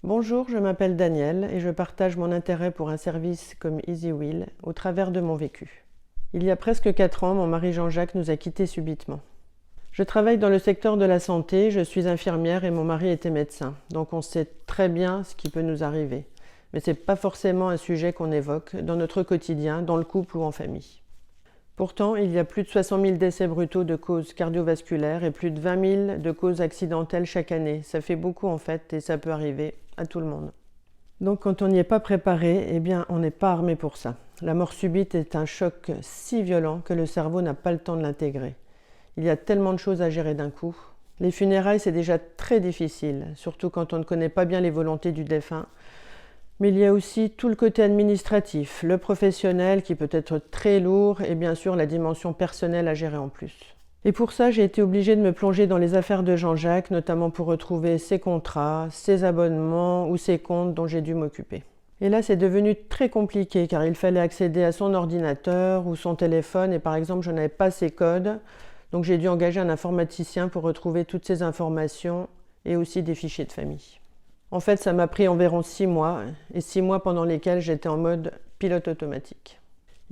Bonjour, je m'appelle Danielle et je partage mon intérêt pour un service comme EasyWheel au travers de mon vécu. Il y a presque 4 ans, mon mari Jean-Jacques nous a quittés subitement. Je travaille dans le secteur de la santé, je suis infirmière et mon mari était médecin, donc on sait très bien ce qui peut nous arriver. Mais ce n'est pas forcément un sujet qu'on évoque dans notre quotidien, dans le couple ou en famille. Pourtant, il y a plus de 60 000 décès brutaux de causes cardiovasculaires et plus de 20 000 de causes accidentelles chaque année. Ça fait beaucoup en fait et ça peut arriver à tout le monde. Donc quand on n'y est pas préparé, eh bien on n'est pas armé pour ça. La mort subite est un choc si violent que le cerveau n'a pas le temps de l'intégrer. Il y a tellement de choses à gérer d'un coup. Les funérailles, c'est déjà très difficile, surtout quand on ne connaît pas bien les volontés du défunt. Mais il y a aussi tout le côté administratif, le professionnel qui peut être très lourd et bien sûr la dimension personnelle à gérer en plus. Et pour ça, j'ai été obligée de me plonger dans les affaires de Jean-Jacques, notamment pour retrouver ses contrats, ses abonnements ou ses comptes dont j'ai dû m'occuper. Et là, c'est devenu très compliqué car il fallait accéder à son ordinateur ou son téléphone et par exemple, je n'avais pas ses codes. Donc j'ai dû engager un informaticien pour retrouver toutes ces informations et aussi des fichiers de famille. En fait, ça m'a pris environ 6 mois, et 6 mois pendant lesquels j'étais en mode pilote automatique.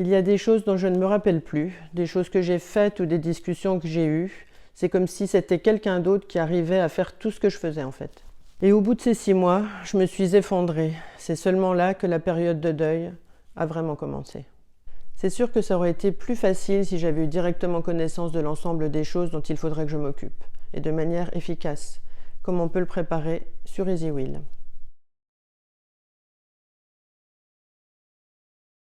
Il y a des choses dont je ne me rappelle plus, des choses que j'ai faites ou des discussions que j'ai eues. C'est comme si c'était quelqu'un d'autre qui arrivait à faire tout ce que je faisais en fait. Et au bout de ces 6 mois, je me suis effondrée. C'est seulement là que la période de deuil a vraiment commencé. C'est sûr que ça aurait été plus facile si j'avais eu directement connaissance de l'ensemble des choses dont il faudrait que je m'occupe, et de manière efficace, comme on peut le préparer sur EasyWheel.